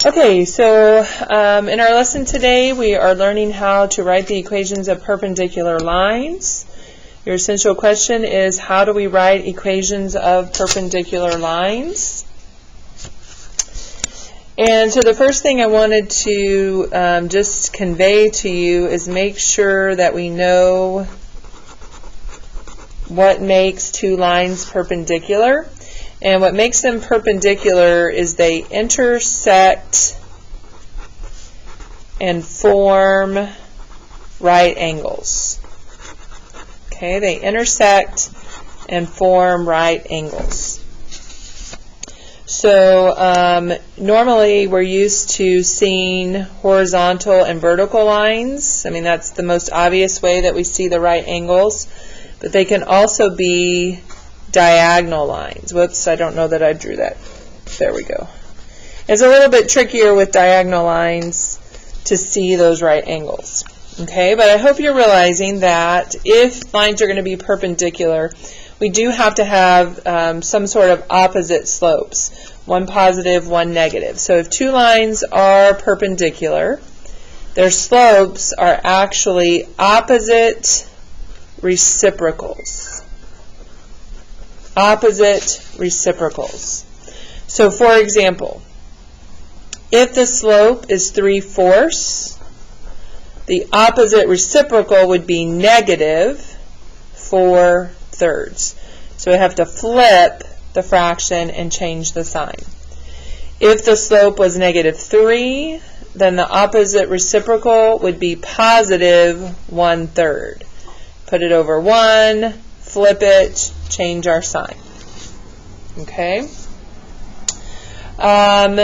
Okay, so in our lesson today we are learning how to write the equations of perpendicular lines. Your essential question is, how do we write equations of perpendicular lines? And so the first thing I wanted to just convey to you is make sure that we know what makes two lines perpendicular. And what makes them perpendicular is they intersect and form right angles. Okay, they intersect and form right angles. So normally we're used to seeing horizontal and vertical lines. I mean, that's the most obvious way that we see the right angles. But they can also be diagonal lines. Whoops, I don't know that I drew that. There we go. It's a little bit trickier with diagonal lines to see those right angles. Okay, but I hope you're realizing that if lines are going to be perpendicular, we do have to have some sort of opposite slopes, one positive, one negative. So if two lines are perpendicular, their slopes are actually opposite reciprocals. Opposite reciprocals. So for example, if the slope is 3/4, the opposite reciprocal would be negative 4/3. So we have to flip the fraction and change the sign. If the slope was -3, then the opposite reciprocal would be positive 1/3. Put it over 1, flip it, change our sign. Okay? And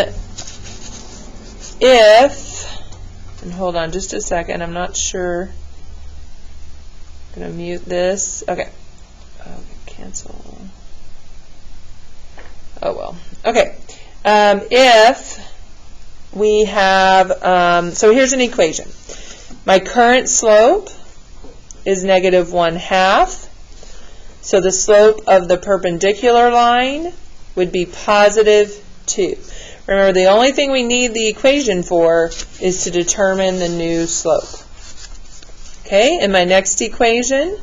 hold on just a second, I'm not sure. I'm going to mute this. Okay. Cancel. Oh well. Okay. If we have, so here's an equation. My current slope is -1/2. So the slope of the perpendicular line would be positive 2. Remember, the only thing we need the equation for is to determine the new slope. Okay, in my next equation,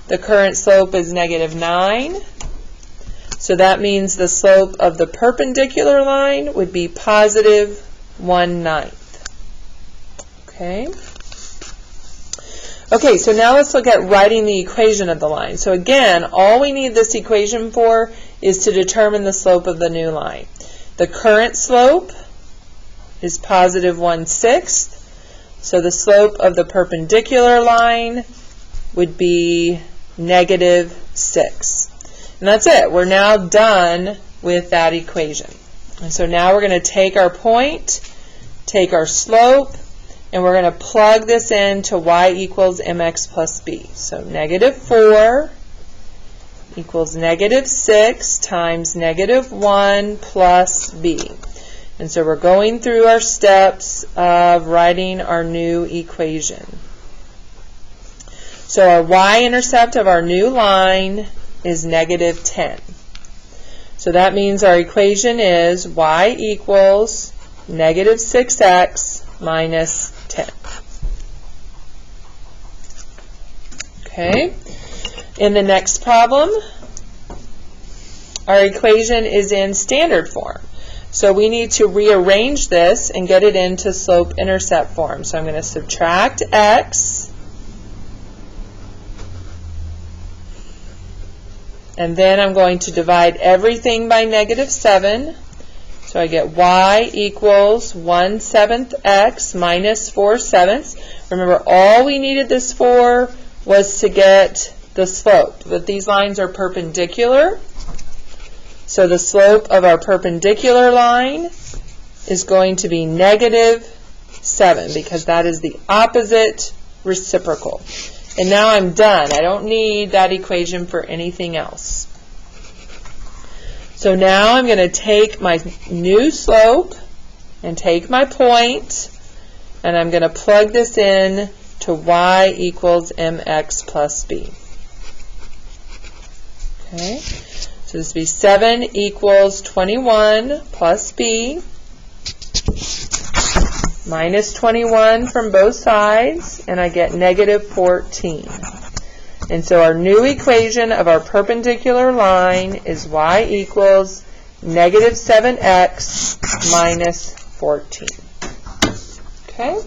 the current slope is -9. So that means the slope of the perpendicular line would be positive 1/9. Okay. Okay, so now let's look at writing the equation of the line. So again, all we need this equation for is to determine the slope of the new line. The current slope is positive 1/6. So the slope of the perpendicular line would be -6. And that's it. We're now done with that equation. And so now we're going to take our point, take our slope, and we're going to plug this into y equals mx plus b. So -4 equals -6 times -1 plus b. And so we're going through our steps of writing our new equation. So our y-intercept of our new line is -10. So that means our equation is y equals -6x minus 10. Okay. In the next problem, our equation is in standard form. So we need to rearrange this and get it into slope-intercept form. So I'm going to subtract x, and then I'm going to divide everything by -7. So I get y equals 1/7 x minus 4/7. Remember, all we needed this for was to get the slope. But these lines are perpendicular. So the slope of our perpendicular line is going to be -7 because that is the opposite reciprocal. And now I'm done. I don't need that equation for anything else. So now I'm going to take my new slope and take my point, and I'm going to plug this in to y equals mx plus b. Okay, so this would be 7 equals 21 plus b. minus 21 from both sides, and I get negative 14. And so our new equation of our perpendicular line is y equals negative 7x minus 14. Okay?